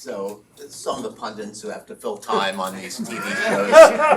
So some of the pundits who have to fill time on these TV shows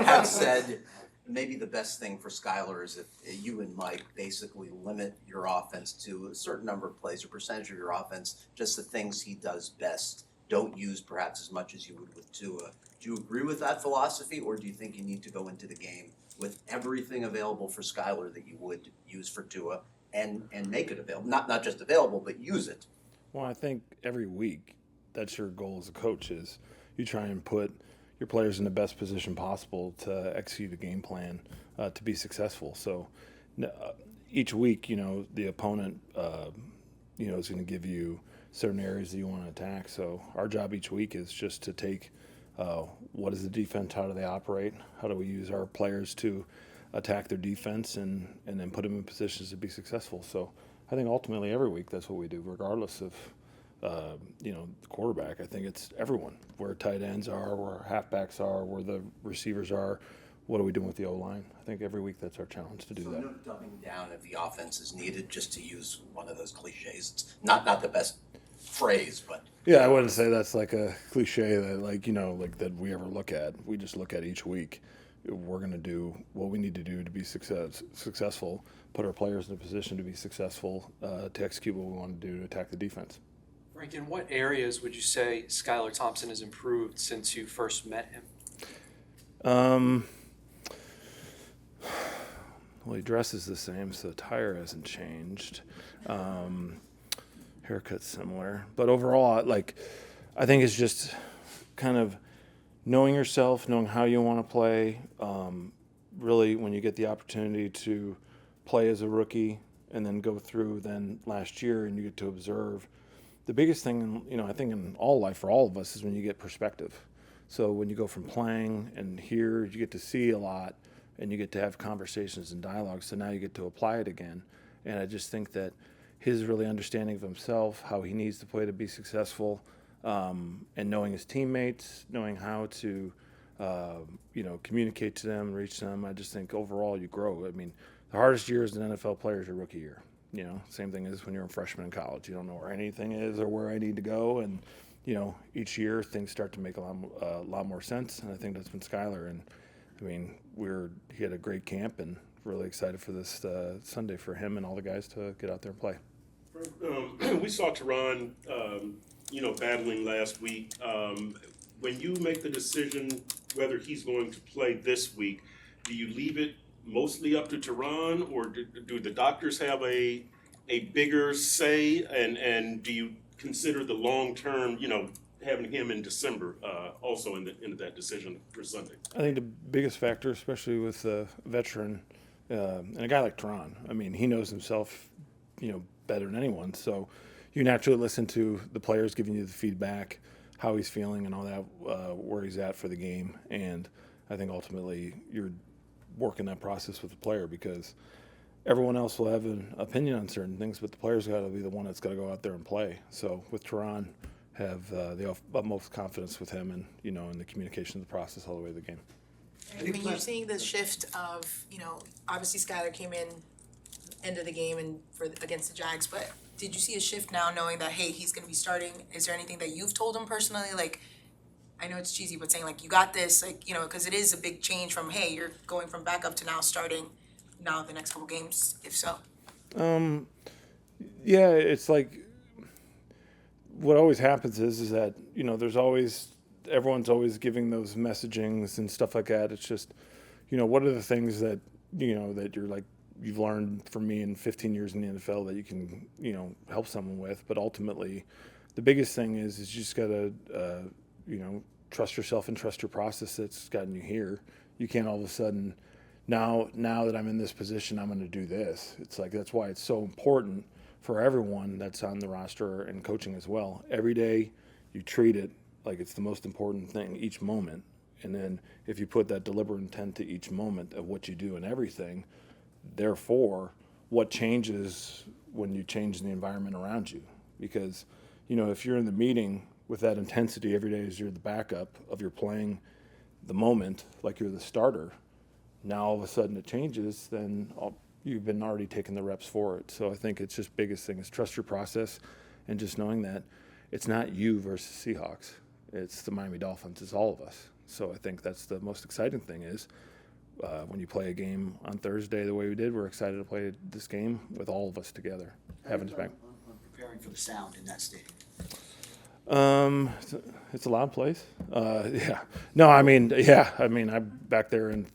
have said maybe the best thing for Skylar is if you and Mike basically limit your offense to a certain number of plays or percentage of your offense, just the things he does best. Don't use perhaps as much as you would with Tua. Do you agree with that philosophy, or do you think you need to go into the game with everything available for Skylar that you would use for Tua and make it available? Not just available, but use it. Well, I think every week that's your goal as a coach is you try and put your players in the best position possible to execute a game plan to be successful. So each week, the opponent, is going to give you certain areas that you want to attack. So our job each week is just to take what is the defense, how do they operate, how do we use our players to attack their defense and then put them in positions to be successful. So I think ultimately every week that's what we do, regardless of the quarterback. I think it's everyone, where tight ends are, where halfbacks are, where the receivers are. What are we doing with the O-line? I think every week that's our challenge to do that. No dumbing down if the offense is needed, just to use one of those cliches. It's not the best phrase, but yeah, I wouldn't say that's like a cliche that that we ever look at. We just look at each week. We're going to do what we need to do to be successful, put our players in a position to be successful, to execute what we want to do to attack the defense. Frank, in what areas would you say Skylar Thompson has improved since you first met him? Well, he dresses the same, so the tire hasn't changed. Haircut's similar. But overall, I think it's just kind of knowing yourself, knowing how you want to play. Really, when you get the opportunity to play as a rookie and then go through then last year and you get to observe. The biggest thing, I think in all life for all of us is when you get perspective. So when you go from playing and here, you get to see a lot and you get to have conversations and dialogues. So now you get to apply it again. And I just think that his really understanding of himself, how he needs to play to be successful, and knowing his teammates, knowing how to, communicate to them, reach them. I just think overall you grow. I mean, the hardest year as an NFL player is your rookie year. Same thing as when you're a freshman in college. You don't know where anything is or where I need to go. And, each year things start to make a lot more sense. And I think that's been Skylar. And, he had a great camp and really excited for this Sunday for him and all the guys to get out there and play. We saw Teron, battling last week. When you make the decision whether he's going to play this week, do you leave it mostly up to Teron, or do the doctors have a bigger say, and do you consider the long term, having him in December also into that decision for Sunday? I think the biggest factor, especially with a veteran and a guy like Teron, he knows himself, better than anyone. So you naturally listen to the players giving you the feedback, how he's feeling and all that, where he's at for the game. And I think ultimately you're working that process with the player, because everyone else will have an opinion on certain things, but the player's got to be the one that's got to go out there and play. So with Teron, have the utmost confidence with him and, in the communication of the process all the way to the game. When you're seeing the shift of, obviously Skylar came in end of the game and against the Jags, but did you see a shift now knowing that, hey, he's going to be starting? Is there anything that you've told him personally? I know it's cheesy, but saying you got this, because it is a big change from, hey, you're going from backup to now starting now the next couple games, if so. Yeah, it's what always happens is that, everyone's always giving those messagings and stuff like that. It's just, what are the things that, that you've learned from me in 15 years in the NFL that you can, help someone with. But ultimately, the biggest thing is you just got to, trust yourself and trust your process that's gotten you here. You can't all of a sudden, now that I'm in this position, I'm going to do this. It's that's why it's so important for everyone that's on the roster and coaching as well. Every day you treat it like it's the most important thing each moment. And then if you put that deliberate intent to each moment of what you do and everything, therefore, what changes when you change the environment around you? Because, if you're in the meeting with that intensity every day as you're the backup of you're playing the moment like you're the starter, now all of a sudden it changes, then you've been already taking the reps for it. So I think it's just biggest thing is trust your process and just knowing that it's not you versus Seahawks. It's the Miami Dolphins. It's all of us. So I think that's the most exciting thing is when you play a game on Thursday the way we did, we're excited to play this game with all of us together, having us back. On preparing for the sound in that stadium. It's a loud place. Yeah. No, I mean, yeah. I mean, I'm back there, and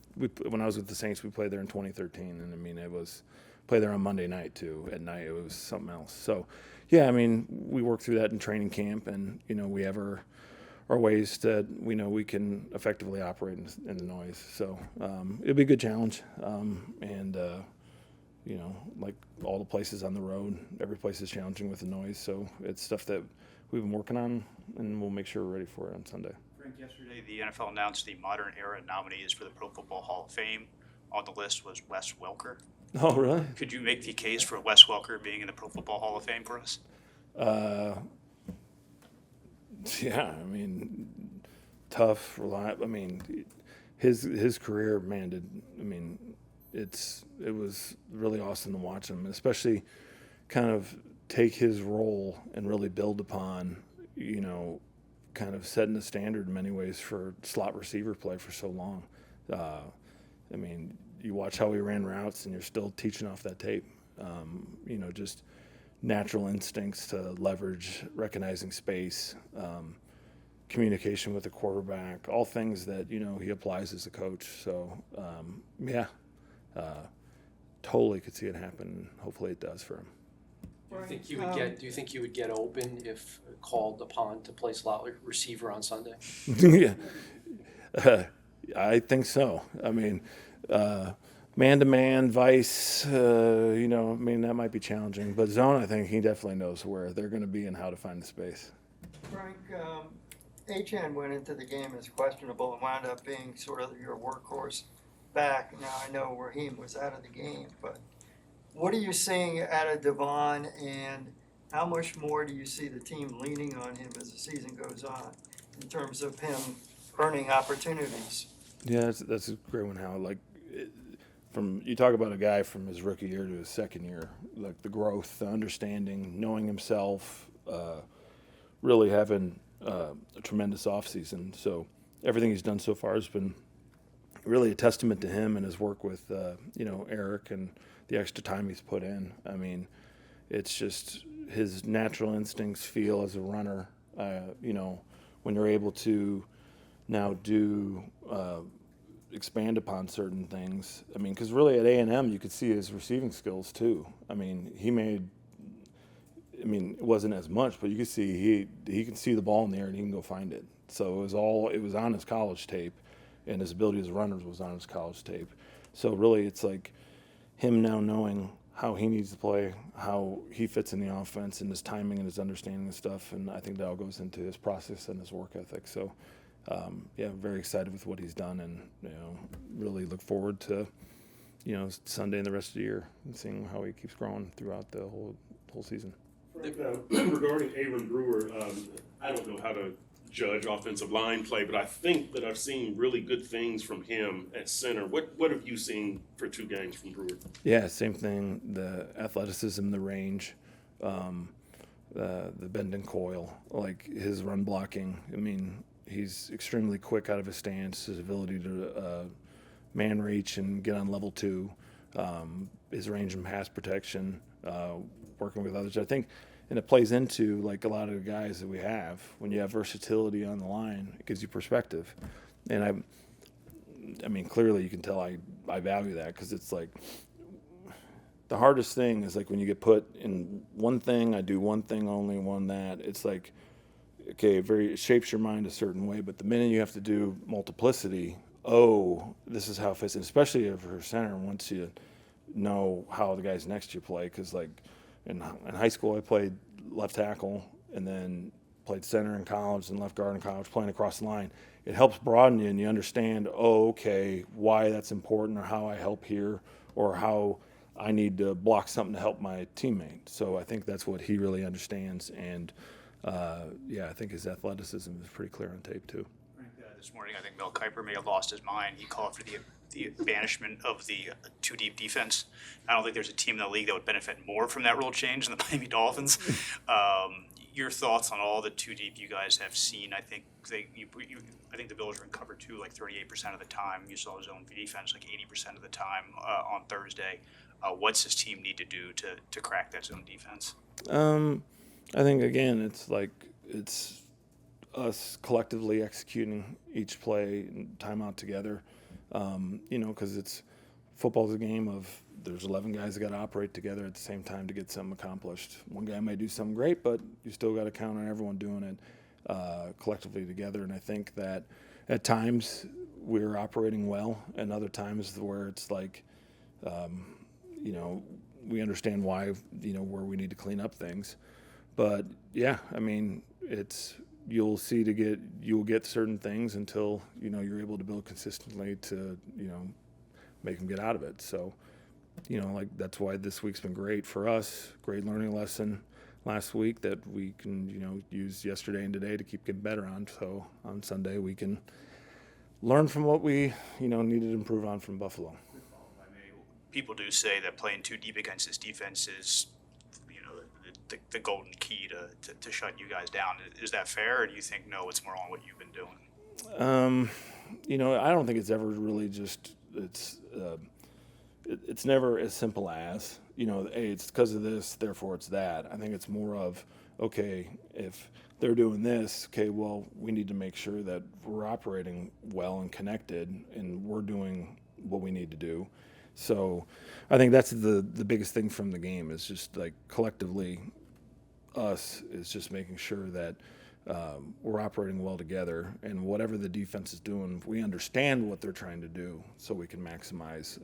when I was with the Saints, we played there in 2013, and I mean, it was play there on Monday night too. At night, it was something else. So, yeah, I mean, we work through that in training camp, and we have our ways that we know we can effectively operate in the noise. So it'll be a good challenge, and like all the places on the road, every place is challenging with the noise. So it's stuff that we've been working on, and we'll make sure we're ready for it on Sunday. Frank, yesterday the NFL announced the modern era nominees for the Pro Football Hall of Fame. On the list was Wes Welker. Oh, really? Could you make the case for Wes Welker being in the Pro Football Hall of Fame for us? Yeah, I mean, tough, reliable. I mean, his career, man, it was really awesome to watch him, especially kind of take his role and really build upon, kind of setting the standard in many ways for slot receiver play for so long. I mean, you watch how he ran routes, and you're still teaching off that tape. Just natural instincts to leverage, recognizing space, communication with the quarterback, all things that, he applies as a coach. So, totally could see it happen. Hopefully it does for him. Do you think he would get open if called upon to play slot receiver on Sunday? Yeah. I think so. I mean, man-to-man, vice, that might be challenging. But zone, I think he definitely knows where they're going to be and how to find the space. Frank, Achane went into the game as questionable and wound up being sort of your workhorse back. Now, I know Raheem was out of the game, but what are you seeing out of Devon, and how much more do you see the team leaning on him as the season goes on in terms of him earning opportunities? Yeah, that's a great one, Hal. You talk about a guy from his rookie year to his second year, like the growth, the understanding, knowing himself, really having a tremendous offseason. So everything he's done so far has been really a testament to him and his work with, Eric and the extra time he's put in. I mean, it's just his natural instincts feel as a runner, when you're able to now expand upon certain things. I mean, because really at A&M you could see his receiving skills too. I mean, it wasn't as much, but you could see he can see the ball in the air and he can go find it. So it was on his college tape, and his ability as a runner was on his college tape. So really it's like him now knowing how he needs to play, how he fits in the offense, and his timing and his understanding of stuff. And I think that all goes into his process and his work ethic. So, very excited with what he's done, and really look forward to Sunday and the rest of the year and seeing how he keeps growing throughout the whole season. Regarding Aaron Brewer, I don't know how to judge offensive line play, but I think that I've seen really good things from him at center. What have you seen for 2 games from Brewer? Yeah, same thing. The athleticism, the range, the bend and coil, like his run blocking. I mean, he's extremely quick out of his stance, his ability to man reach and get on level 2, his range and pass protection, working with others. I think, and it plays into like a lot of the guys that we have. When you have versatility on the line, it gives you perspective. And I mean, clearly you can tell I value that, because it's like the hardest thing is like when you get put in one thing, I do one thing only, one that. It's like, okay, it shapes your mind a certain way, but the minute you have to do multiplicity, this is how it fits, and especially for center, once you know how the guys next to you play. Because like in high school I played left tackle, and then played center in college and left guard in college, playing across the line. It helps broaden you, and you understand, why that's important, or how I help here, or how I need to block something to help my teammate. So I think that's what he really understands, and I think his athleticism is pretty clear on tape too. This morning, I think Mel Kiper may have lost his mind. He called for the banishment of the 2-deep defense. I don't think there's a team in the league that would benefit more from that rule change than the Miami Dolphins. your thoughts on all the two deep you guys have seen. I think I think the Bills were in cover two like 38% of the time. You saw zone defense like 80% of the time on Thursday. What's this team need to do to crack that zone defense? I think again, it's us collectively executing each play and timeout together. Because football's a game of there's 11 guys that got to operate together at the same time to get something accomplished. One guy may do something great, but you still got to count on everyone doing it collectively together. And I think that at times we're operating well, and other times where it's like, we understand why, where we need to clean up things. But yeah, I mean, you'll get certain things until, you're able to build consistently to, make them get out of it. So, that's why this week's been great for us. Great learning lesson last week that we can, use yesterday and today to keep getting better on. So on Sunday we can learn from what we, needed to improve on from Buffalo. People do say that playing too deep against this defense is, the golden key to shut you guys down. Is that fair, or do you think no, it's more on what you've been doing? I don't think it's ever really just it's never as simple as, hey, it's because of this, therefore it's that. I think it's more of, okay, if they're doing this, okay, well, we need to make sure that we're operating well and connected and we're doing what we need to do. So I think that's the biggest thing from the game is just like collectively us is just making sure that we're operating well together, and whatever the defense is doing, we understand what they're trying to do so we can maximize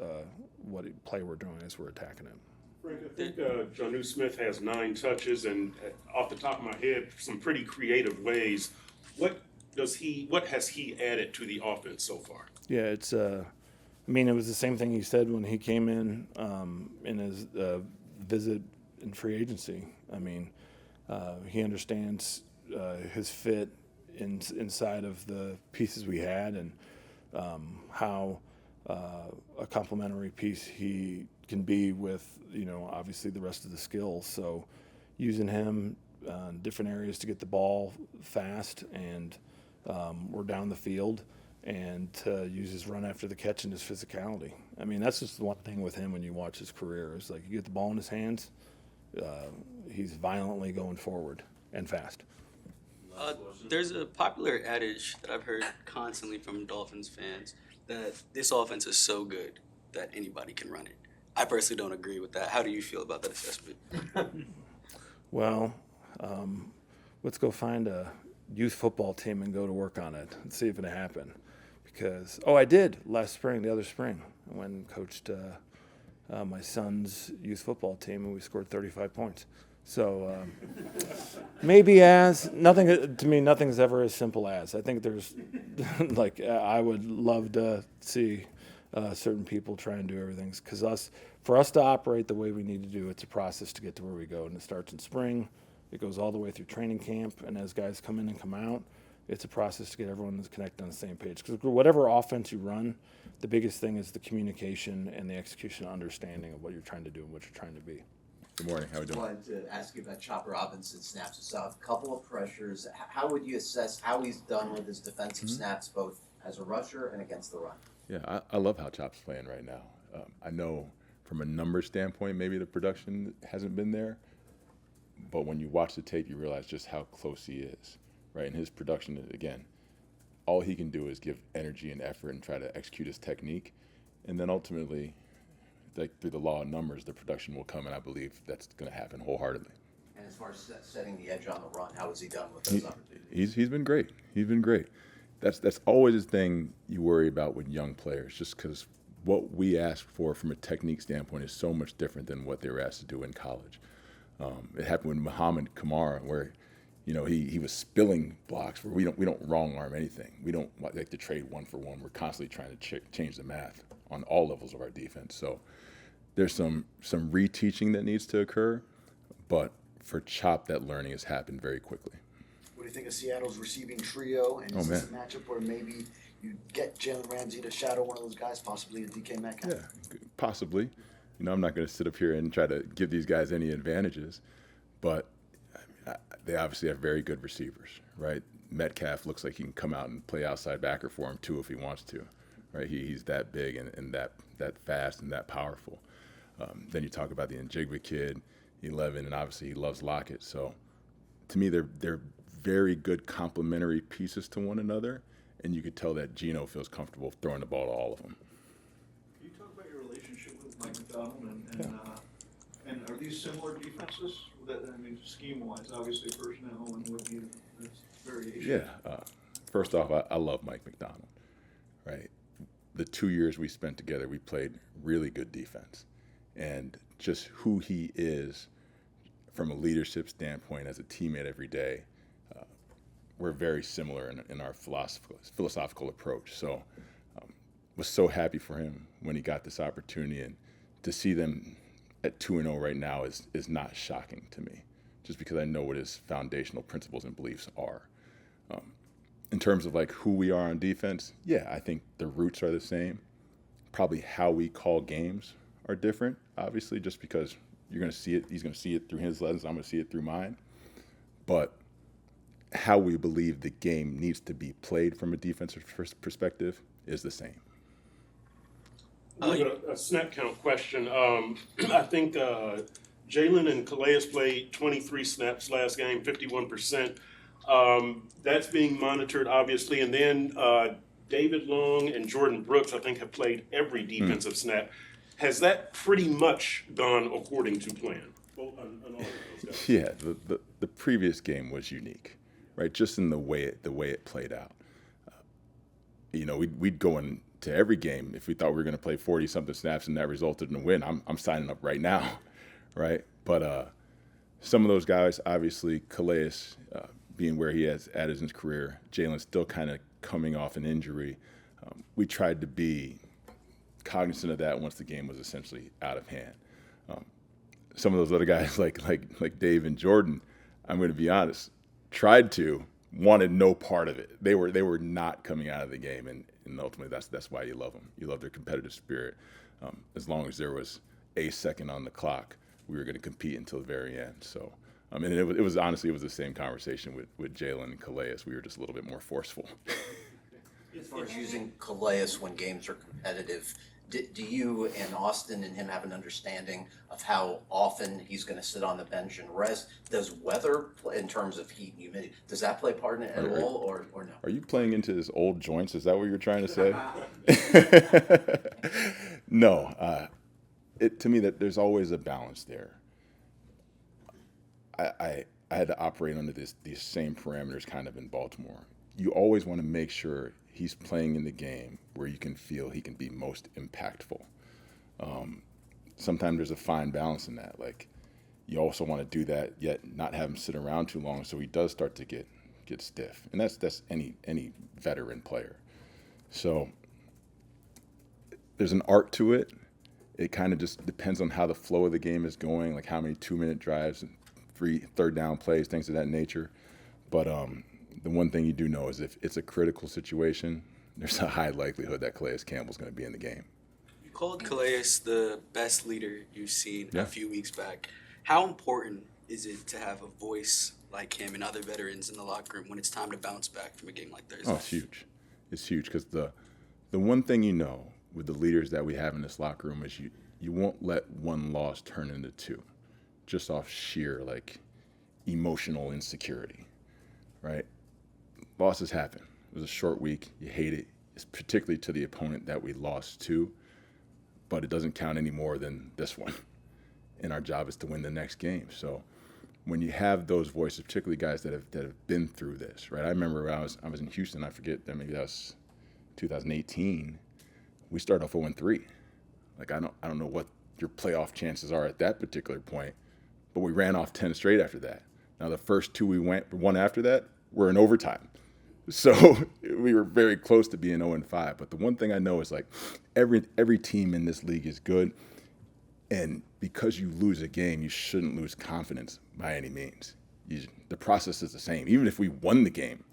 what play we're doing as we're attacking it. Frank, I think Jonnu Smith has 9 touches, and off the top of my head, some pretty creative ways. What has he added to the offense so far? Yeah, it was the same thing he said when he came in his visit in free agency. He understands his fit inside of the pieces we had, and how a complementary piece he can be with, obviously the rest of the skills. So using him in different areas to get the ball fast and we're down the field, and to use his run after the catch and his physicality. That's just the one thing with him when you watch his career is like you get the ball in his hands, he's violently going forward and fast. There's a popular adage that I've heard constantly from Dolphins fans that this offense is so good that anybody can run it. I personally don't agree with that. How do you feel about that assessment? Well, let's go find a youth football team and go to work on it and see if it happened. Because, I did the other spring, when coached my son's youth football team, and we scored 35 points. So nothing's ever as simple as. I think there's, I would love to see certain people try and do everything. Because for us to operate the way we need to do, it's a process to get to where we go. And it starts in spring. It goes all the way through training camp. And as guys come in and come out, it's a process to get everyone to connect on the same page. Because whatever offense you run, the biggest thing is the communication and the execution understanding of what you're trying to do and what you're trying to be. Good morning. How are we I doing? wanted to ask you about Chopper Robinson snaps. We saw a couple of pressures. How would you assess how he's done with his defensive snaps, both as a rusher and against the run? Yeah, I love how Chop's playing right now. I know from a number standpoint, maybe the production hasn't been there, but when you watch the tape, you realize just how close he is, right? And his production, again, all he can do is give energy and effort and try to execute his technique, and then ultimately, through the law of numbers, the production will come, and I believe that's going to happen wholeheartely. And as far as setting the edge on the run, how has he done with those opportunities? He's been great. He's been great. That's always a thing you worry about with young players, just because what we ask for from a technique standpoint is so much different than what they were asked to do in college. It happened with Muhammad Kamara, where he was spilling blocks where we don't wrong arm anything. We don't like to trade one for one. We're constantly trying to change the math on all levels of our defense. So there's some reteaching that needs to occur, but for Chop, that learning has happened very quickly. What do you think of Seattle's receiving trio? And is this a matchup where maybe you get Jalen Ramsey to shadow one of those guys, possibly a DK Metcalf? Yeah, possibly. I'm not going to sit up here and try to give these guys any advantages, but they obviously have very good receivers, right? Metcalf looks like he can come out and play outside backer for him too if he wants to, right? He's that big and that fast and that powerful. Then you talk about the Njigba kid, 11, and obviously he loves Lockett. So to me, they're very good complementary pieces to one another, and you could tell that Geno feels comfortable throwing the ball to all of them. Can you talk about your relationship with Mike McDonald and are these similar defenses? Scheme-wise, obviously personnel and what you, there's variation. Yeah. First off, I love Mike McDonald, right? The 2 years we spent together, we played really good defense. And just who he is from a leadership standpoint as a teammate every day, we're very similar in our philosophical approach. So was so happy for him when he got this opportunity, and to see them at 2-0 right now is not shocking to me, just because I know what his foundational principles and beliefs are. In terms of like who we are on defense, yeah, I think the roots are the same. Probably how we call games are different, obviously, just because you're going to see it. He's going to see it through his lens. I'm going to see it through mine. But how we believe the game needs to be played from a defensive perspective is the same. A snap count question. I think Jalen and Calais played 23 snaps last game, 51%. That's being monitored, obviously. And then David Long and Jordan Brooks, I think, have played every defensive snap. Has that pretty much gone according to plan? Well, on all of those guys. Yeah, the previous game was unique, right? Just in the way it played out. We'd go into every game if we thought we were going to play 40-something snaps and that resulted in a win. I'm signing up right now, right? But some of those guys, obviously, Calais being where he has at in his career, Jalen still kind of coming off an injury. We tried to be cognizant of that once the game was essentially out of hand. Some of those other guys like Dave and Jordan, I'm going to be honest, wanted no part of it. They were not coming out of the game, and ultimately that's why you love them. You love their competitive spirit. As long as there was a second on the clock, we were going to compete until the very end. So, and it was honestly the same conversation with Jalen and Calais. We were just a little bit more forceful. As far as using Calais when games are competitive, do you and Austin and him have an understanding of how often he's going to sit on the bench and rest? Does weather, in terms of heat and humidity, does that play part in it at all, or no? Are you playing into his old joints? Is that what you're trying to say? No. To me, that there's always a balance there. I had to operate under these same parameters kind of in Baltimore. You always want to make sure he's playing in the game where you can feel he can be most impactful. Sometimes there's a fine balance in that. Like, you also want to do that, yet not have him sit around too long, so he does start to get stiff. And that's any veteran player. So there's an art to it. It kind of just depends on how the flow of the game is going, like how many 2-minute drives and 3 third down plays, things of that nature. But the one thing you do know is if it's a critical situation, there's a high likelihood that Calais Campbell's going to be in the game. You called Calais the best leader you've seen Yeah. a few weeks back. How important is it to have a voice like him and other veterans in the locker room when it's time to bounce back from a game like Thursday? Oh, it's huge. It's huge because the one thing you know with the leaders that we have in this locker room is you won't let one loss turn into two, just off sheer emotional insecurity, right? Losses happen. It was a short week. You hate it. It's particularly to the opponent that we lost to, but it doesn't count any more than this one. And our job is to win the next game. So when you have those voices, particularly guys that have been through this, right? I remember when I was in Houston. I forget that maybe that was 2018. We started off 0-3. I don't know what your playoff chances are at that particular point, but we ran off 10 straight after that. Now the first two we won after that were in overtime. So we were very close to being 0-5. But the one thing I know is every team in this league is good. And because you lose a game, you shouldn't lose confidence by any means. The process is the same. Even if we won the game,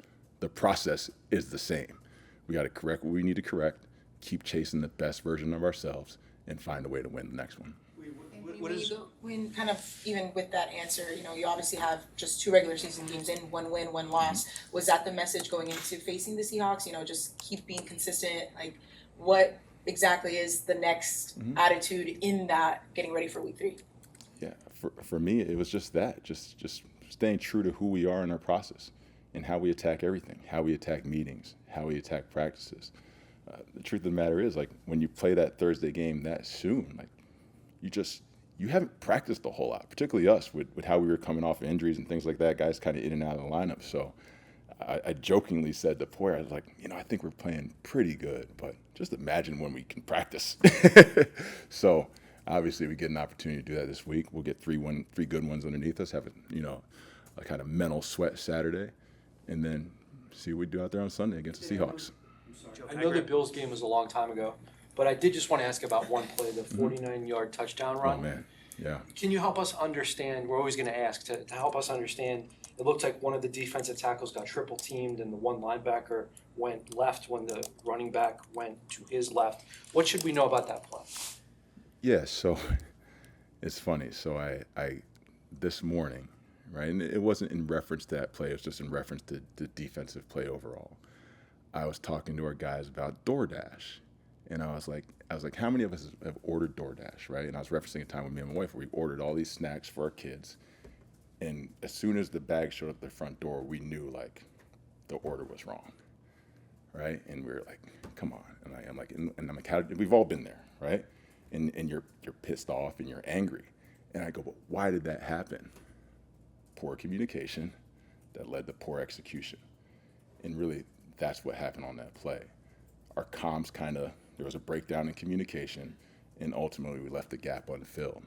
the process is the same. We got to correct what we need to correct, keep chasing the best version of ourselves, and find a way to win the next one. What what when is- you go, when kind of, even with that answer, you know, you obviously have just 2 regular season games in, 1 win, 1 loss. Was that the message going into facing the Seahawks, you know, just keep being consistent, like, what exactly is the next attitude in that getting ready for week 3? Yeah, for me, it was just that, just staying true to who we are in our process and how we attack everything, how we attack meetings, how we attack practices. The truth of the matter is, like, when you play that Thursday game that soon, like, you haven't practiced a whole lot, particularly us with how we were coming off injuries and things like that, guys kind of in and out of the lineup. So I jokingly said to Poyer, I was like, you know, I think we're playing pretty good, but just imagine when we can practice. So obviously we get an opportunity to do that this week. We'll get 3 good ones underneath us, have a kind of mental sweat Saturday, and then see what we do out there on Sunday against the Seahawks. I know the Bills game was a long time ago, but I did just want to ask about one play, the 49-yard touchdown run. Oh man, yeah. Can you help us understand, we're always going to ask, to help us understand, it looked like one of the defensive tackles got triple teamed and the one linebacker went left when the running back went to his left. What should we know about that play? Yeah, so it's funny. So I this morning, right, and it wasn't in reference to that play, it was just in reference to the defensive play overall. I was talking to our guys about DoorDash, and I was like, how many of us have ordered DoorDash, right? And I was referencing a time with me and my wife where we ordered all these snacks for our kids, and as soon as the bag showed up at the front door, we knew, like, the order was wrong, right? And we were like, come on. And I'm like, we've all been there, right? And you're pissed off and you're angry. And I go, but why did that happen? Poor communication that led to poor execution. And really, that's what happened on that play. Our comms there was a breakdown in communication, and ultimately we left the gap unfilled.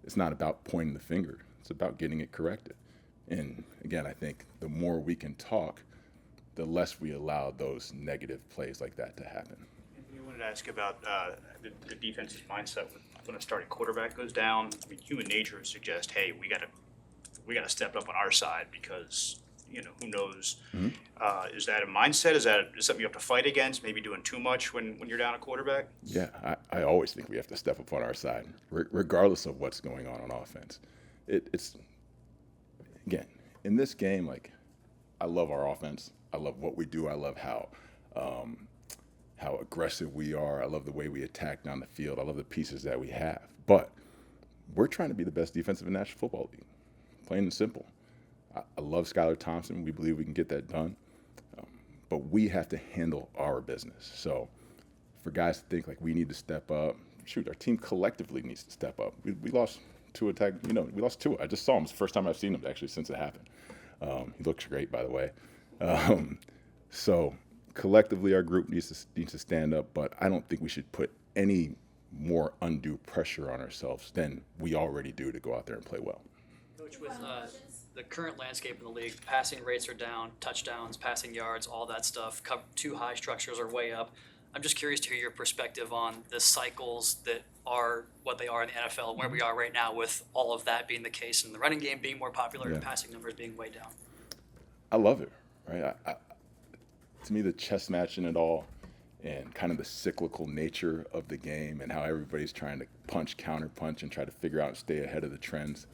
It's not about pointing the finger. It's about getting it corrected. And again, I think the more we can talk, the less we allow those negative plays like that to happen. We wanted to ask about the defense's mindset when a starting quarterback goes down. I mean, human nature would suggest, hey, we gotta step up on our side because, you know, who knows? Is that a mindset? Is that something you have to fight against? Maybe doing too much when you're down a quarterback? Yeah, I always think we have to step up on our side, regardless of what's going on offense. It's again, in this game, like, I love our offense. I love what we do. I love how aggressive we are. I love the way we attack down the field. I love the pieces that we have. But we're trying to be the best defense in the National Football League, plain and simple. I love Skylar Thompson. We believe we can get that done. But we have to handle our business. So for guys to think like we need to step up, shoot, our team collectively needs to step up. We lost Tua. We lost Tua. I just saw him. It's the first time I've seen him actually since it happened. He looks great, by the way. So collectively, our group needs to stand up. But I don't think we should put any more undue pressure on ourselves than we already do to go out there and play well. Coach, with the current landscape in the league, passing rates are down, touchdowns, passing yards, all that stuff. Too high structures are way up. I'm just curious to hear your perspective on the cycles that are what they are in the NFL and where we are right now with all of that being the case and the running game being more popular and passing numbers being way down. I love it, right? To me, the chess match in it all and kind of the cyclical nature of the game and how everybody's trying to punch, counterpunch, and try to figure out and stay ahead of the trends,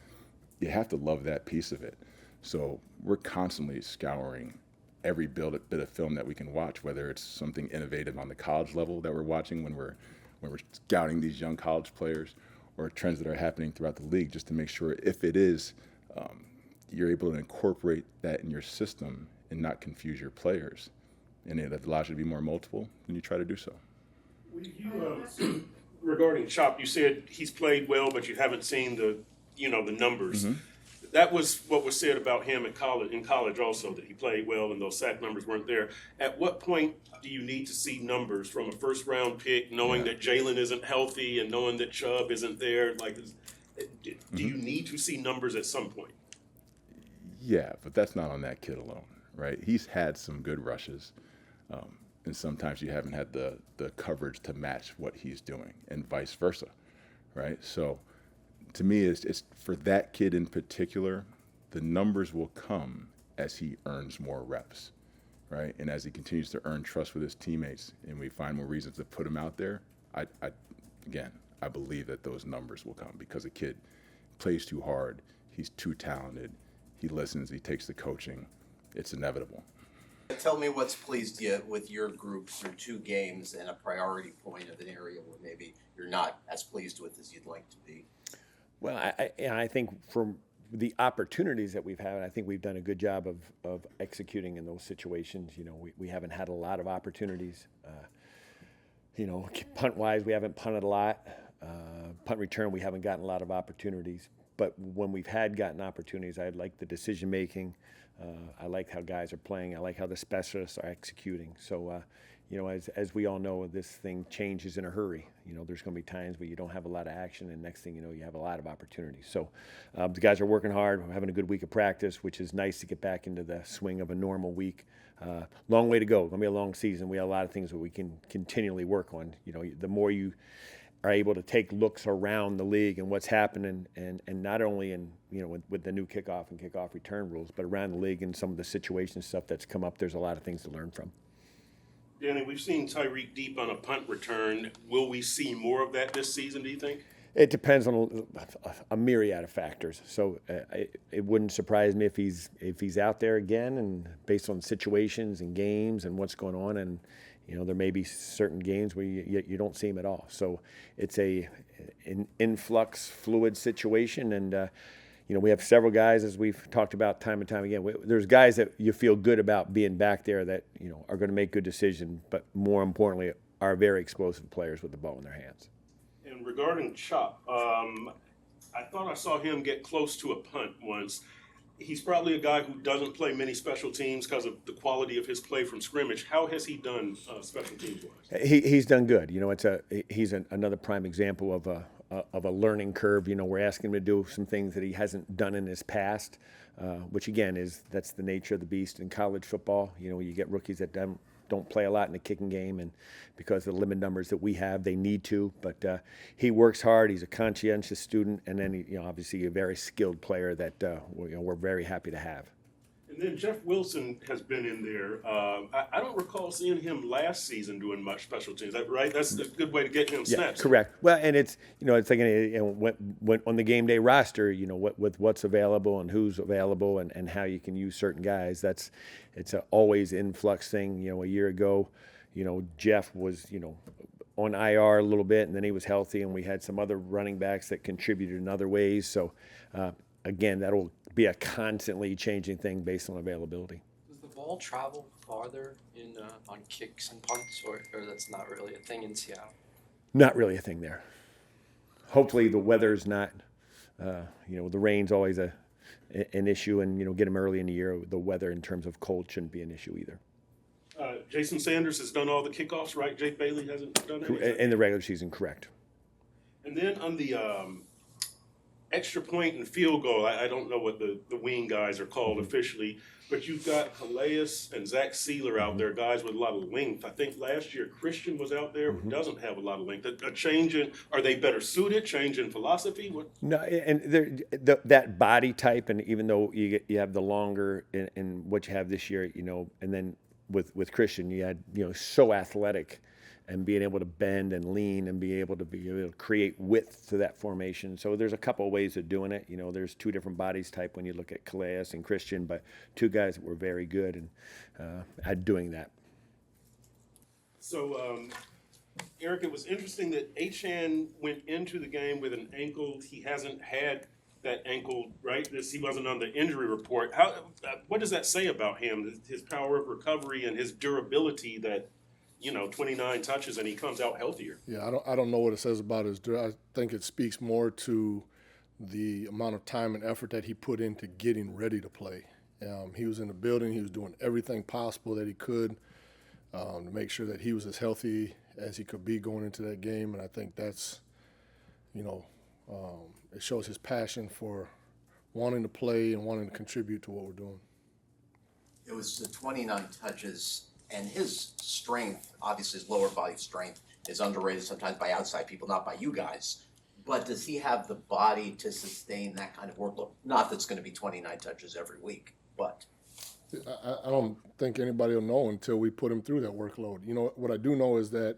you have to love that piece of it. So we're constantly scouring every bit of film that we can watch, whether it's something innovative on the college level that we're watching when we're scouting these young college players, or trends that are happening throughout the league, just to make sure if it is, you're able to incorporate that in your system and not confuse your players. And it allows you to be more multiple when you try to do so. Regarding Chop, you said he's played well, but you haven't seen the numbers. Mm-hmm. That was what was said about him in college also, that he played well and those sack numbers weren't there. At what point do you need to see numbers from a first round pick, knowing that Jalen isn't healthy and knowing that Chubb isn't there? Like, do you need to see numbers at some point? Yeah, but that's not on that kid alone, right? He's had some good rushes, and sometimes you haven't had the coverage to match what he's doing, and vice versa, right? So to me, it's for that kid in particular, the numbers will come as he earns more reps, right? And as he continues to earn trust with his teammates and we find more reasons to put him out there, I I believe that those numbers will come because a kid plays too hard, he's too talented, he listens, he takes the coaching. It's inevitable. Tell me what's pleased you with your group through 2 games and a priority point of an area where maybe you're not as pleased with as you'd like to be. Well, I think from the opportunities that we've had, I think we've done a good job of executing in those situations. You know, we haven't had a lot of opportunities. You know, punt-wise, we haven't punted a lot. Punt return, we haven't gotten a lot of opportunities. But when we've gotten opportunities, I like the decision-making. I like how guys are playing. I like how the specialists are executing. So, you know, as we all know, this thing changes in a hurry. You know, there's going to be times where you don't have a lot of action, and next thing you know, you have a lot of opportunities. So the guys are working hard. We're having a good week of practice, which is nice to get back into the swing of a normal week. Long way to go. It's going to be a long season. We have a lot of things that we can continually work on. You know, the more you are able to take looks around the league and what's happening, and not only in, you know, with the new kickoff and kickoff return rules, but around the league and some of the situation stuff that's come up, there's a lot of things to learn from. Danny, we've seen Tyreek deep on a punt return. Will we see more of that this season, do you think? It depends on a myriad of factors. So it wouldn't surprise me if he's out there again, and based on situations and games and what's going on, and you know, there may be certain games where you don't see him at all. So it's an influx, fluid situation, and you know, we have several guys, as we've talked about time and time again. There's guys that you feel good about being back there that, you know, are going to make good decisions, but more importantly, are very explosive players with the ball in their hands. And regarding Chop, I thought I saw him get close to a punt once. He's probably a guy who doesn't play many special teams because of the quality of his play from scrimmage. How has he done special teams-wise? He's done good. You know, he's another prime example of a learning curve. You know, we're asking him to do some things that he hasn't done in his past, which again that's the nature of the beast in college football. You know, you get rookies that don't play a lot in the kicking game, and because of the limited numbers that we have, they need to. But he works hard. He's a conscientious student, and then you know, obviously a very skilled player that we're very happy to have. And then Jeff Wilson has been in there. I don't recall seeing him last season doing much special teams. That right? That's a good way to get him snaps. Yeah, correct. Well, and it's, you know, it's like, you know, when on the game day roster, you know, with what's available and who's available and how you can use certain guys. It's a always influx thing. You know, a year ago, you know, Jeff was, you know, on IR a little bit, and then he was healthy, and we had some other running backs that contributed in other ways. So, again, that'll be a constantly changing thing based on availability. Does the ball travel farther on kicks and punts, or that's not really a thing in Seattle? Not really a thing there. Hopefully the weather's not, you know, the rain's always an issue, and, you know, get them early in the year. The weather in terms of cold shouldn't be an issue either. Jason Sanders has done all the kickoffs, right? Jake Bailey hasn't done anything? In the regular season, correct. And then on the extra point and field goal, I don't know what the wing guys are called officially, but you've got Calais and Zach Sealer out there, guys with a lot of length. I think last year Christian was out there who doesn't have a lot of length. A change in, are they better suited? Change in philosophy? What? No, and that body type, and even though you have the longer in what you have this year, you know, and then with Christian, you had, you know, so athletic and being able to bend and lean and be able to create width to that formation. So there's a couple of ways of doing it. You know, there's two different bodies type when you look at Calais and Christian, but two guys that were very good and at doing that. So, Eric, it was interesting that Achan went into the game with an ankle. He hasn't had that ankle, right? He wasn't on the injury report. What does that say about him, his power of recovery and his durability that, you know, 29 touches and he comes out healthier? Yeah, I don't know what it says about his. I think it speaks more to the amount of time and effort that he put into getting ready to play. He was in the building. He was doing everything possible that he could to make sure that he was as healthy as he could be going into that game. And I think that's, you know, it shows his passion for wanting to play and wanting to contribute to what we're doing. It was the 29 touches. And his strength, obviously his lower body strength, is underrated sometimes by outside people, not by you guys. But does he have the body to sustain that kind of workload? Not that it's going to be 29 touches every week, but. I don't think anybody will know until we put him through that workload. You know, what I do know is that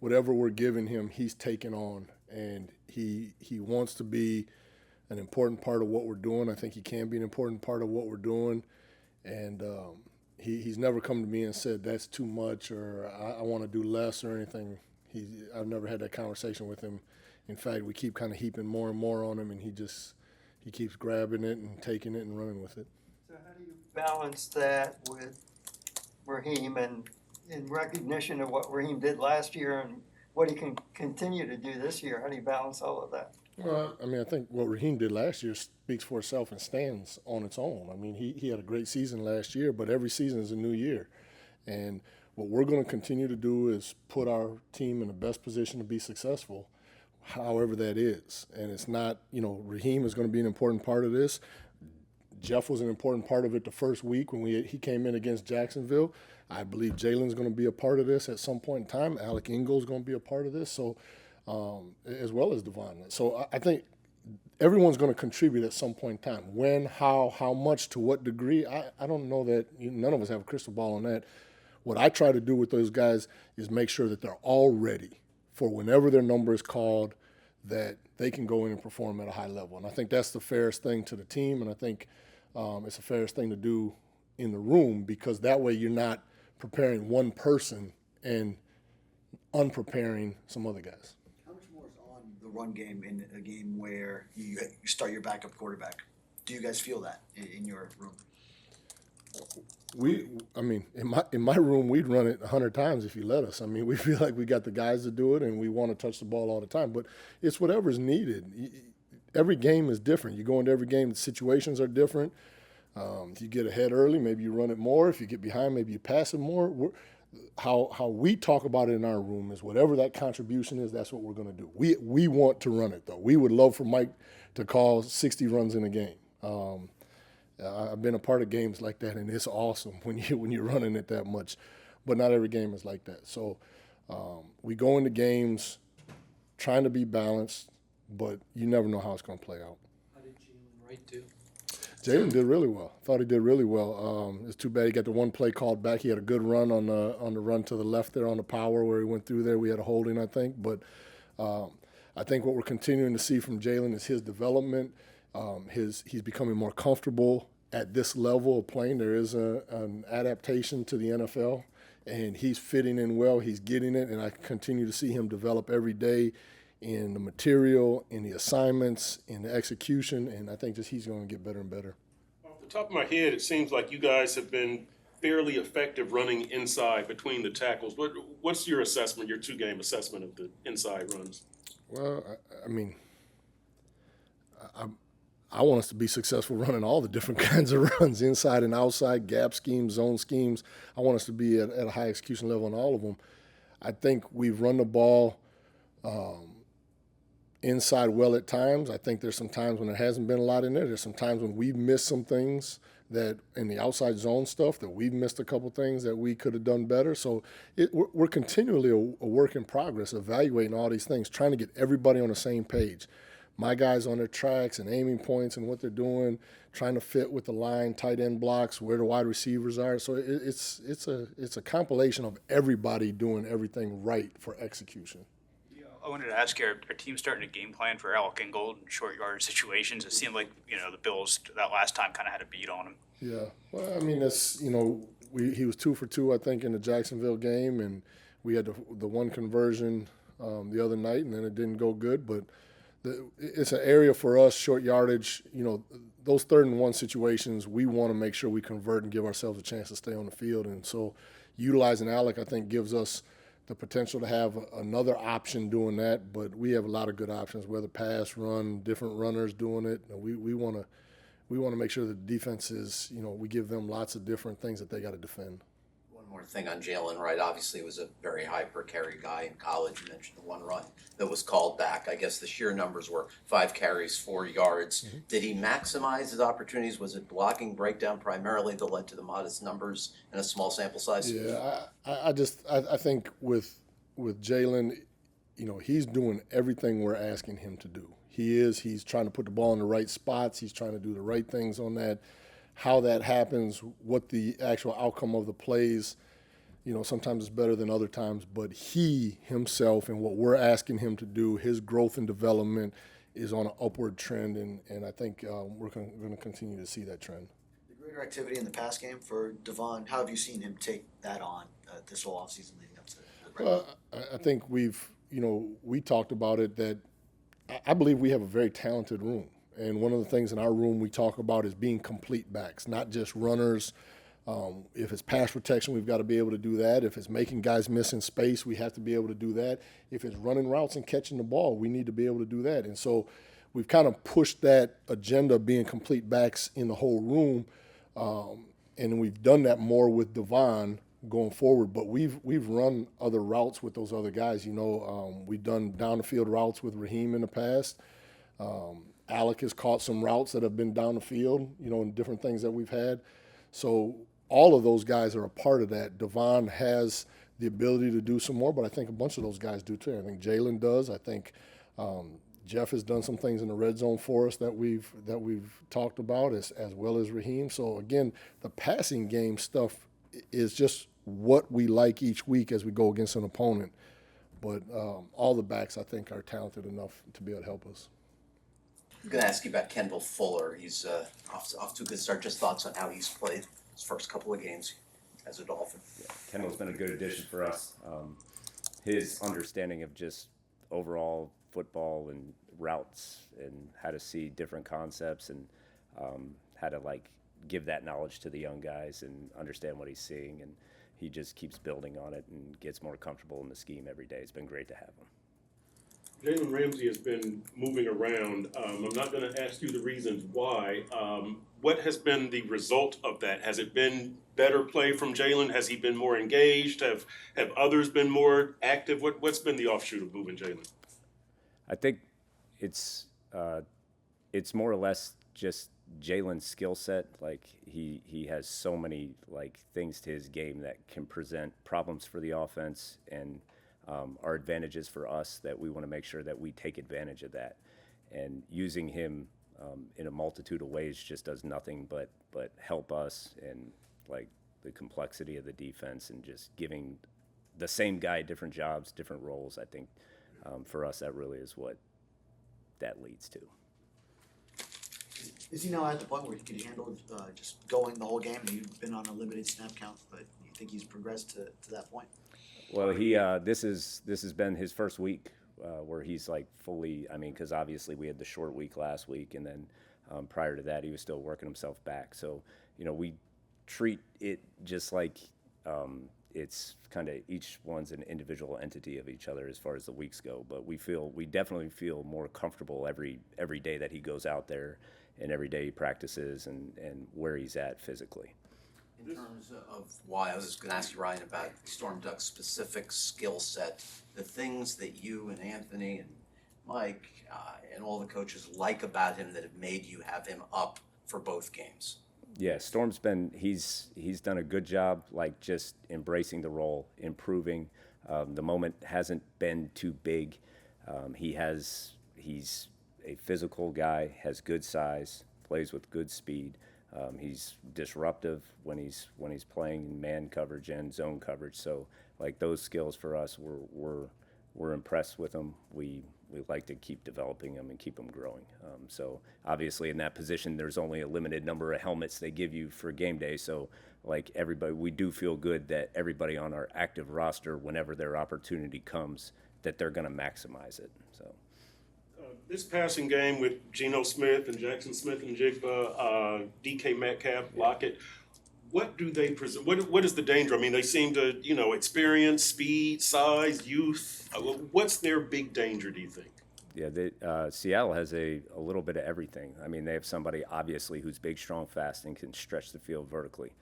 whatever we're giving him, he's taking on, and he wants to be an important part of what we're doing. I think he can be an important part of what we're doing, and he's never come to me and said that's too much or I want to do less or anything. I've never had that conversation with him. In fact, we keep kind of heaping more and more on him, and he keeps grabbing it and taking it and running with it. So how do you balance that with Raheem and in recognition of what Raheem did last year and what he can continue to do this year? How do you balance all of that? Well, I mean, I think what Raheem did last year speaks for itself and stands on its own. I mean, he had a great season last year, but every season is a new year. And what we're going to continue to do is put our team in the best position to be successful, however that is. And it's not, Raheem is going to be an important part of this. Jeff was an important part of it the first week when he came in against Jacksonville. I believe Jalen's going to be a part of this at some point in time. Alec Ingold's going to be a part of this, so as well as Devon. So I think everyone's going to contribute at some point in time. When, how much, to what degree, I don't know that. None of us have a crystal ball on that. What I try to do with those guys is make sure that they're all ready for whenever their number is called, that they can go in and perform at a high level. And I think that's the fairest thing to the team, and I think it's the fairest thing to do in the room, because that way you're not preparing one person and unpreparing some other guys. How much more is on the run game in a game where you start your backup quarterback? Do you guys feel that in your room? In my room, we'd run it 100 times if you let us. I mean, we feel like we got the guys to do it, and we want to touch the ball all the time. But it's whatever's needed. Every game is different. You go into every game, the situations are different. If you get ahead early, maybe you run it more. If you get behind, maybe you pass it more. How we talk about it in our room is whatever that contribution is, that's what we're going to do. We want to run it, though. We would love for Mike to call 60 runs in a game. I've been a part of games like that, and it's awesome when you're running it that much. But not every game is like that. So we go into games trying to be balanced, but you never know how it's going to play out. How did Jalen Wright do? Jalen did really well. Thought he did really well. It's too bad he got the one play called back. He had a good run on the run to the left there on the power where he went through there. We had a holding, I think. But I think what we're continuing to see from Jalen is his development. He's becoming more comfortable at this level of playing. There is an adaptation to the NFL, and he's fitting in well. He's getting it, and I continue to see him develop every day in the material, in the assignments, in the execution, and I think just he's going to get better and better. Off the top of my head, it seems like you guys have been fairly effective running inside between the tackles. What's your assessment, your two-game assessment of the inside runs? Well, I want us to be successful running all the different kinds of runs, inside and outside, gap schemes, zone schemes. I want us to be at a high execution level on all of them. I think we've run the ball inside well at times. I think there's some times when there hasn't been a lot in there. There's some times when we've missed some things that in the outside zone stuff that we've missed a couple things that we could have done better. So we're continually a work in progress, evaluating all these things, trying to get everybody on the same page. My guys on their tracks and aiming points and what they're doing, trying to fit with the line, tight end blocks, where the wide receivers are. So it's a compilation of everybody doing everything right for execution. I wanted to ask you, are teams starting to game plan for Alec Ingold in short yard situations? It seemed like, the Bills that last time kind of had a beat on him. Yeah, well, I mean, he was 2 for 2, I think, in the Jacksonville game, and we had the one conversion the other night, and then it didn't go good. But it's an area for us, short yardage. Those 3rd and 1 situations, we want to make sure we convert and give ourselves a chance to stay on the field. And so utilizing Alec, I think, gives us the potential to have another option doing that, but we have a lot of good options, whether pass, run, different runners doing it. We want to make sure that the defense is, we give them lots of different things that they got to defend. One more thing on Jalen Wright. Obviously, he was a very high per carry guy in college. You mentioned the one run that was called back. I guess the sheer numbers were 5 carries, 4 yards. Mm-hmm. Did he maximize his opportunities? Was it blocking breakdown primarily that led to the modest numbers in a small sample size? Yeah, I think with Jalen, he's doing everything we're asking him to do. He's trying to put the ball in the right spots. He's trying to do the right things on that. How that happens, what the actual outcome of the plays sometimes it's better than other times, but he himself and what we're asking him to do, his growth and development is on an upward trend, and I think we're going to continue to see that trend. The greater activity in the pass game for Devon, how have you seen him take that on this whole offseason leading up to the Well, I think we talked about it, that I believe we have a very talented room. And one of the things in our room we talk about is being complete backs, not just runners. If it's pass protection, we've got to be able to do that. If it's making guys miss in space, we have to be able to do that. If it's running routes and catching the ball, we need to be able to do that. And so we've kind of pushed that agenda of being complete backs in the whole room. And we've done that more with Devon going forward. But we've run other routes with those other guys. We've done down the field routes with Raheem in the past. Alec has caught some routes that have been down the field, and different things that we've had. So all of those guys are a part of that. Devon has the ability to do some more, but I think a bunch of those guys do too. I think Jalen does. I think Jeff has done some things in the red zone for us that we've talked about, as well as Raheem. So again, the passing game stuff is just what we like each week as we go against an opponent. But all the backs, I think, are talented enough to be able to help us. I'm going to ask you about Kendall Fuller. He's off to a good start. Just thoughts on how he's played his first couple of games as a Dolphin. Yeah, Kendall's been a good addition for us. His understanding of just overall football and routes and how to see different concepts and how to give that knowledge to the young guys and understand what he's seeing, and he just keeps building on it and gets more comfortable in the scheme every day. It's been great to have him. Jalen Ramsey has been moving around. I'm not going to ask you the reasons why. What has been the result of that? Has it been better play from Jalen? Has he been more engaged? Have others been more active? What's been the offshoot of moving Jalen? I think it's more or less just Jalen's skill set. He has so many things to his game that can present problems for the offense and are advantages for us that we want to make sure that we take advantage of that. And using him in a multitude of ways just does nothing but help us and the complexity of the defense and just giving the same guy different jobs, different roles. I think for us that really is what that leads to. Is he now at the point where he can handle just going the whole game? You've been on a limited snap count, but you think he's progressed to that point? Well, this has been his first week where he's fully. I mean, because obviously we had the short week last week, and then prior to that he was still working himself back. So we treat it just like it's kind of each one's an individual entity of each other as far as the weeks go. But we definitely feel more comfortable every day that he goes out there and every day he practices and where he's at physically. In terms of why, I was going to ask you, Ryan, about Storm Duck's specific skill set, the things that you and Anthony and Mike and all the coaches like about him that have made you have him up for both games. Yeah, Storm's he's done a good job, just embracing the role, improving. The moment hasn't been too big. He's a physical guy, has good size, plays with good speed. He's disruptive when he's playing man coverage and zone coverage. So those skills for us, we're impressed with him. We like to keep developing him and keep him growing. So obviously in that position, there's only a limited number of helmets they give you for game day. So everybody, we do feel good that everybody on our active roster, whenever their opportunity comes, that they're going to maximize it. So. This passing game with Geno Smith and Jackson Smith and Jigba, DK Metcalf, Lockett, what do they present? What is the danger? I mean, they seem to, experience, speed, size, youth. What's their big danger, do you think? Yeah, Seattle has a little bit of everything. I mean, they have somebody, obviously, who's big, strong, fast, and can stretch the field vertically.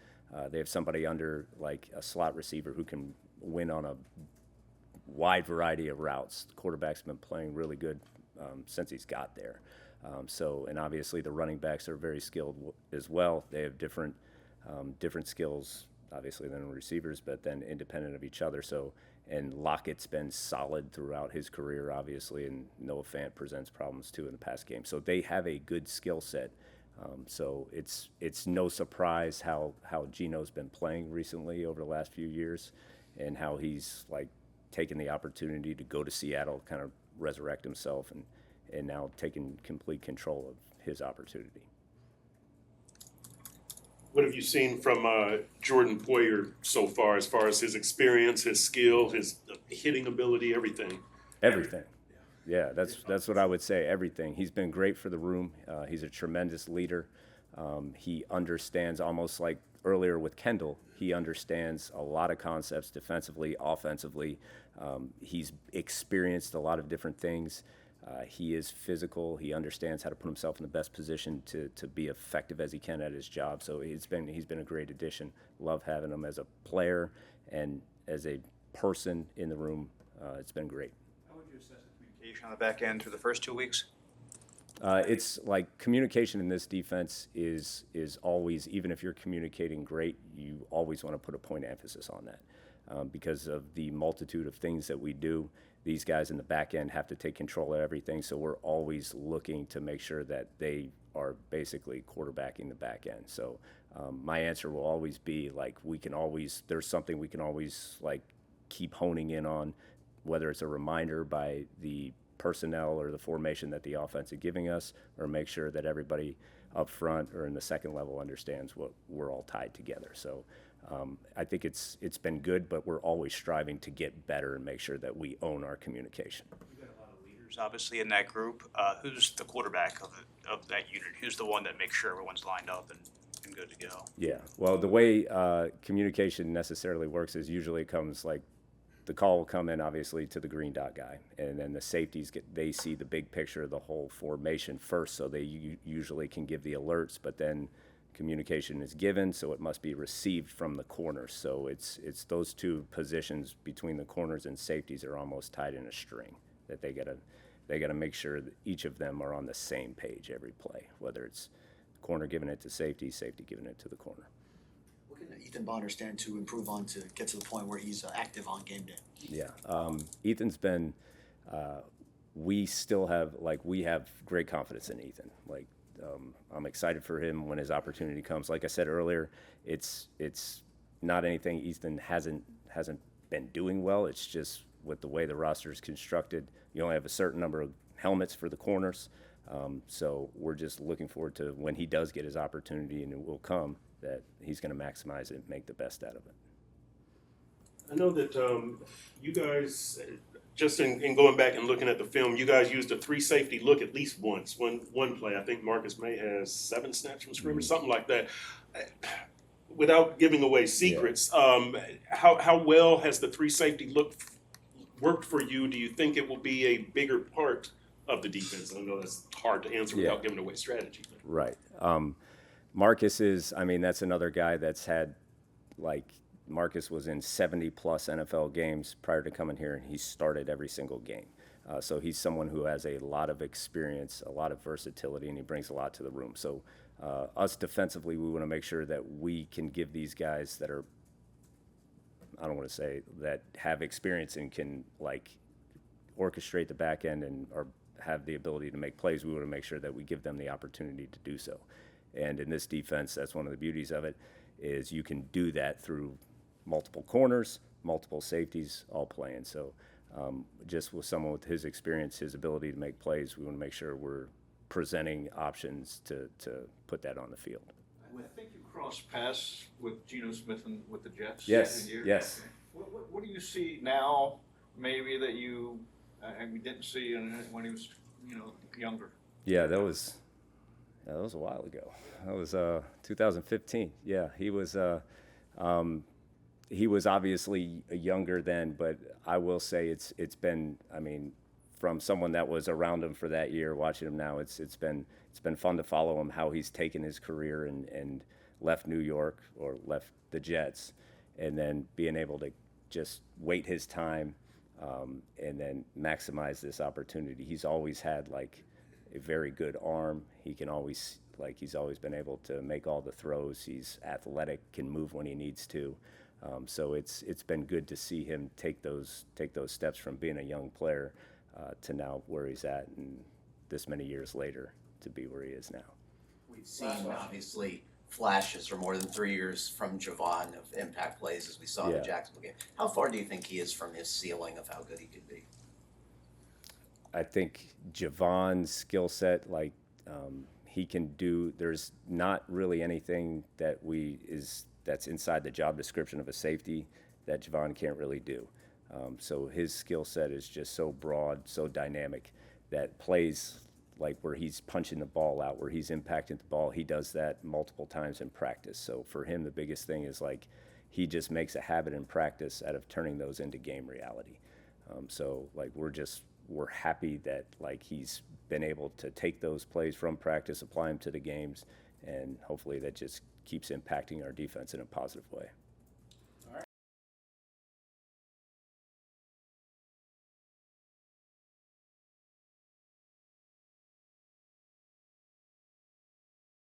They have somebody under, a slot receiver who can win on a wide variety of routes. The quarterback's been playing really good since he's got there. And obviously the running backs are very skilled as well. They have different skills, obviously, than receivers, but then independent of each other. So, and Lockett's been solid throughout his career, obviously, and Noah Fant presents problems too in the pass game. So they have a good skill set. So it's no surprise how Geno's been playing recently over the last few years. and how he's like taken the opportunity to go to Seattle, kind of resurrect himself, and now taking complete control of his opportunity. What have you seen from Jordan Poyer so far as his experience, his skill, his hitting ability, everything? Everything. Yeah, that's what I would say. Everything. He's been great for the room. He's a tremendous leader. He understands, almost like earlier with Kendall, he understands a lot of concepts defensively, offensively. He's experienced a lot of different things. He is physical. He understands how to put himself in the best position to be effective as he can at his job. So he's been a great addition. Love having him as a player and as a person in the room. It's been great. How would you assess the communication on the back end through the first 2 weeks? It's like communication in this defense is always, even if you're communicating great, you always want to put a point of emphasis on that. Because of the multitude of things that we do, these guys in the back end have to take control of everything, so we're always looking to make sure that they are basically quarterbacking the back end. So my answer will always be like, there's something we can always like keep honing in on, whether it's a reminder by the personnel or the formation that the offense is giving us, or make sure that everybody up front or in the second level understands what we're all tied together. So I think it's been good, but we're always striving to get better and make sure that we own our communication. You've got a lot of leaders, obviously, in that group. Who's the quarterback of that unit? Who's the one that makes sure everyone's lined up and good to go? Yeah, well, the way communication necessarily works is usually it comes like the call will come in, obviously, to the green dot guy, and then the safeties they see the big picture of the whole formation first, so they usually can give the alerts, but then communication is given, so it must be received from the corners. So it's those two positions between the corners and safeties are almost tied in a string, that they gotta make sure that each of them are on the same page every play, whether it's corner giving it to safety, safety giving it to the corner. What can Ethan Bonner stand to improve on to get to the point where he's active on game day? Yeah, Ethan's been. We have great confidence in Ethan. I'm excited for him when his opportunity comes. Like I said earlier, it's not anything Ethan hasn't been doing well. It's just with the way the roster is constructed, you only have a certain number of helmets for the corners. So we're just looking forward to when he does get his opportunity, and it will come, that he's going to maximize it and make the best out of it. I know that you guys, just in going back and looking at the film, you guys used a 3-safety look at least once. One play, I think Marcus May has 7 snaps from scrimmage, something like that. Without giving away secrets, how well has the 3-safety look worked for you? Do you think it will be a bigger part of the defense? I know that's hard to answer without giving away strategy. Right. Marcus that's another guy that's had, Marcus was in 70-plus NFL games prior to coming here, and he started every single game. So he's someone who has a lot of experience, a lot of versatility, and he brings a lot to the room. So us defensively, we want to make sure that we can give these guys that are, I don't want to say that have experience and can orchestrate the back end or have the ability to make plays. We want to make sure that we give them the opportunity to do so. And in this defense, that's one of the beauties of it, is you can do that through multiple corners, multiple safeties, all playing. So just with someone with his experience, his ability to make plays, we want to make sure we're presenting options to put that on the field. I think you crossed paths with Geno Smith and with the Jets. Yes, yes. Okay. What do you see now, maybe, that you didn't see when he was, younger? Yeah, that was a while ago. That was 2015. Yeah, he was obviously younger then, but I will say it's been, from someone that was around him for that year, watching him now, it's been fun to follow him, how he's taken his career and left New York, or left the Jets, and then being able to just wait his time and then maximize this opportunity. He's always had a very good arm. He can always, he's always been able to make all the throws. He's athletic, can move when he needs to. So it's been good to see him take those steps from being a young player to now where he's at, and this many years later to be where he is now. We've seen, obviously, flashes or more than 3 years from Javon of impact plays as we saw in the Yeah. Jacksonville game. How far do you think he is from his ceiling of how good he could be? I think Javon's skill set, like he can do. There's not really anything that's inside the job description of a safety that Javon can't really do. So his skill set is just so broad, so dynamic that plays like where he's punching the ball out, where he's impacting the ball, he does that multiple times in practice. So for him, the biggest thing is like he just makes a habit in practice out of turning those into game reality. So like we're happy that like he's been able to take those plays from practice, apply them to the games, and hopefully that just keeps impacting our defense in a positive way.